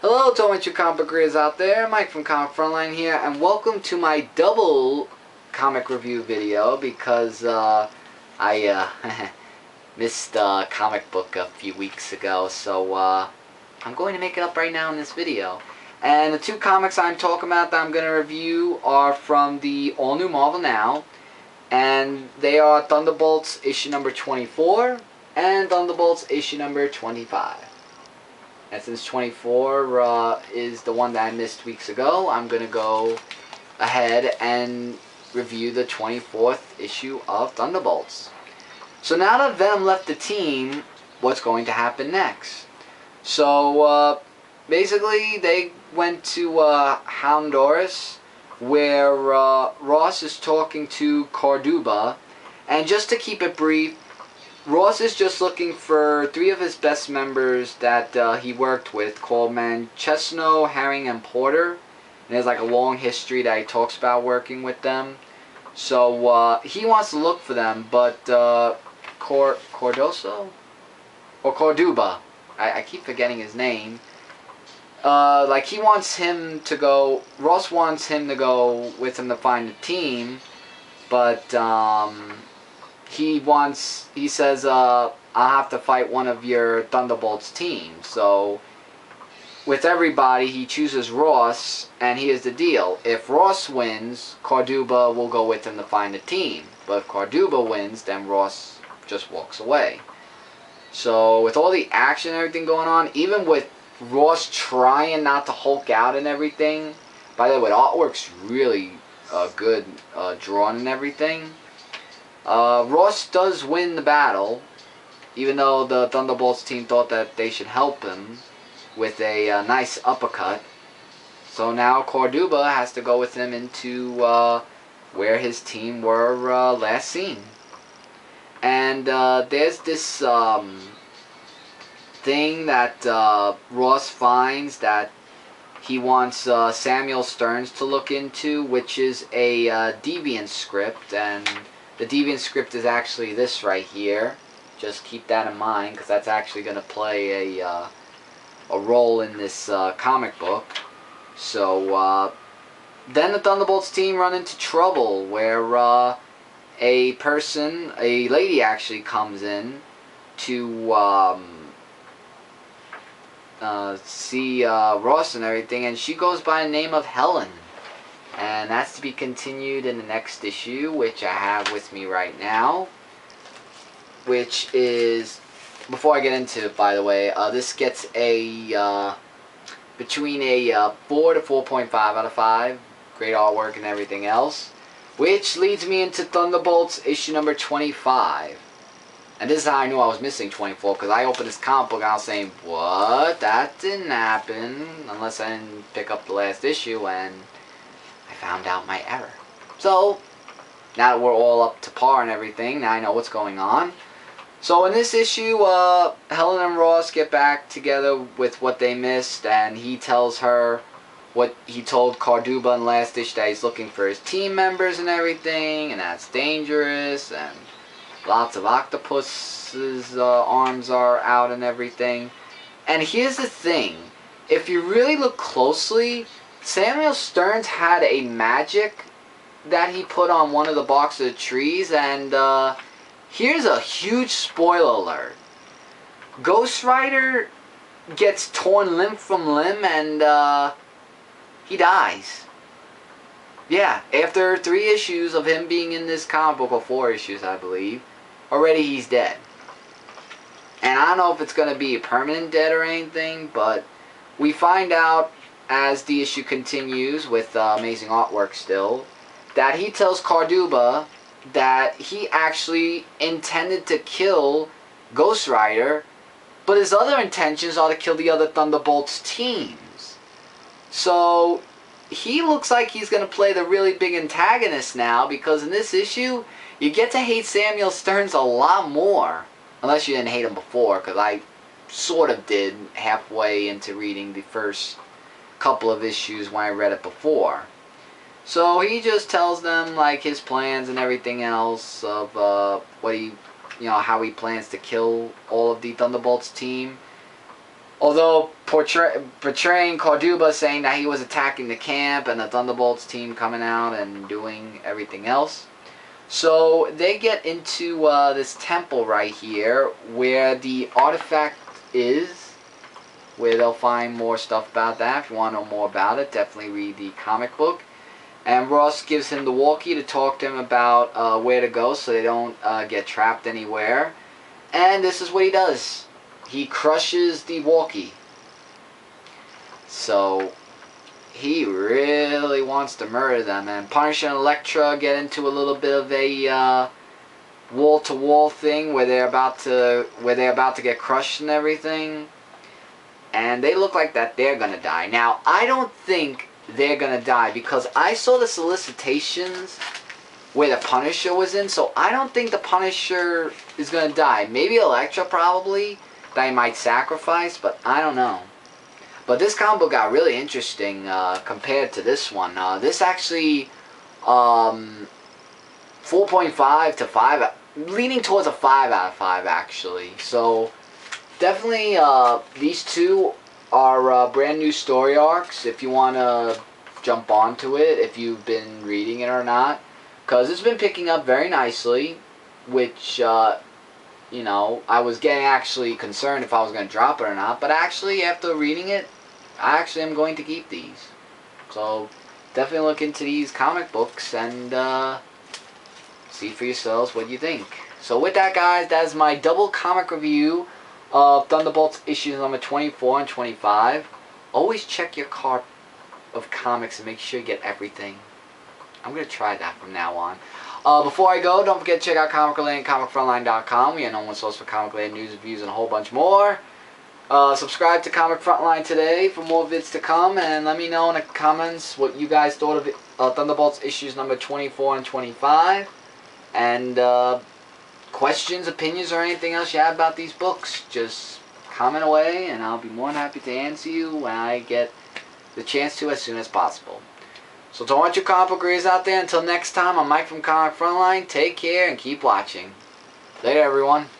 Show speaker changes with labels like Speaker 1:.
Speaker 1: Hello to all my true comic book readers out there, Mike from Frontline here, and welcome to my double comic review video because I missed a comic book a few weeks ago, so I'm going to make it up right now in this video. And the two comics I'm talking about that I'm going to review are from the all-new Marvel Now, and they are Thunderbolts issue number 24 and Thunderbolts issue number 25. And since 24 is the one that I missed weeks ago, I'm going to go ahead and review the 24th issue of Thunderbolts. So now that Venom left the team, what's going to happen next? So basically they went to Honduras, where Ross is talking to Corduba. And just to keep it brief, Ross is just looking for 3 of his best members that he worked with, called Manchesno, Herring, and Porter. And there's like a long history that he talks about working with them. So he wants to look for them, but Cordoso? Or Corduba. I keep forgetting his name. Like he wants him to go, Ross wants him to go with him to find the team, but he says, I'll have to fight one of your Thunderbolts teams. So, with everybody, he chooses Ross, and here's the deal. If Ross wins, Corduba will go with him to find the team. But if Corduba wins, then Ross just walks away. So, with all the action and everything going on, even with Ross trying not to Hulk out and everything, by the way, the artwork's really good, drawn and everything. Ross does win the battle, even though the Thunderbolts team thought that they should help him with a nice uppercut. So now Corduba has to go with him into where his team were last seen. And there's this thing that Ross finds that he wants Samuel Stearns to look into, which is a deviant script, and the deviant script is actually this right here. Just keep that in mind, because that's actually going to play a role in this comic book. So then the Thunderbolts team run into trouble, where a lady actually comes in to see Ross and everything, and she goes by the name of Helen. And that's to be continued in the next issue, which I have with me right now. Which is, before I get into it, by the way, this gets a between a 4 to 4.5 out of 5. Great artwork and everything else. Which leads me into Thunderbolts issue number 25. And this is how I knew I was missing 24, because I opened this comic book and I was saying, what? That didn't happen. Unless I didn't pick up the last issue, and I found out my error. So, now that we're all up to par and everything, now I know what's going on. So in this issue, Helen and Ross get back together with what they missed, and he tells her what he told Corduba in last issue, that he's looking for his team members and everything, and that's dangerous, and lots of octopus's arms are out and everything. And here's the thing, if you really look closely, Samuel Stearns had a magic that he put on one of the barks of the trees, and here's a huge spoiler alert. Ghost Rider gets torn limb from limb, and he dies. Yeah, after 3 issues of him being in this comic book, or 4 issues I believe, already he's dead. And I don't know if it's going to be a permanent dead or anything, but we find out as the issue continues, with amazing artwork still, that he tells Corduba that he actually intended to kill Ghost Rider, but his other intentions are to kill the other Thunderbolts teams. So he looks like he's going to play the really big antagonist now, because in this issue you get to hate Samuel Stearns a lot more. Unless you didn't hate him before, because I sort of did halfway into reading the first couple of issues when I read it before. So he just tells them like his plans and everything else of what he, how he plans to kill all of the Thunderbolts team. Although portraying Corduba, saying that he was attacking the camp and the Thunderbolts team coming out and doing everything else. So they get into this temple right here where the artifact is, where they'll find more stuff about that. If you want to know more about it, definitely read the comic book. And Ross gives him the walkie to talk to him about where to go so they don't get trapped anywhere. And this is what he does. He crushes the walkie. So he really wants to murder them. And Punisher and Elektra get into a little bit of a wall-to-wall thing where they're about to get crushed and everything. And they look like that they're gonna die. Now I don't think they're gonna die because I saw the solicitations where the Punisher was in, so I don't think the Punisher is gonna die. Maybe Elektra probably, that he might sacrifice, but I don't know. But this comic book got really interesting compared to this one. This actually 4.5 to 5, leaning towards a 5 out of 5 actually. So definitely these two are brand new story arcs if you want to jump onto it, if you've been reading it or not. Because it's been picking up very nicely, which, you know, I was getting actually concerned if I was going to drop it or not. But actually, after reading it, I actually am going to keep these. So, definitely look into these comic books and see for yourselves what you think. So, with that, guys, that is my double comic review of Thunderbolts issues number 24 and 25. Always check your cart of comics and make sure you get everything. I'm going to try that from now on. Before I go, don't forget to check out Comic-Related and ComicFrontline.com. We are number one source for comic-related news, reviews, and a whole bunch more. Subscribe to Comic Frontline today for more vids to come. And let me know in the comments what you guys thought of it, Thunderbolts issues number 24 and 25. And questions, opinions, or anything else you have about these books, just comment away and I'll be more than happy to answer you when I get the chance to as soon as possible. So to all you comic book readers out there, until next time, I'm Mike from Comic Frontline. Take care and keep watching. Later, everyone.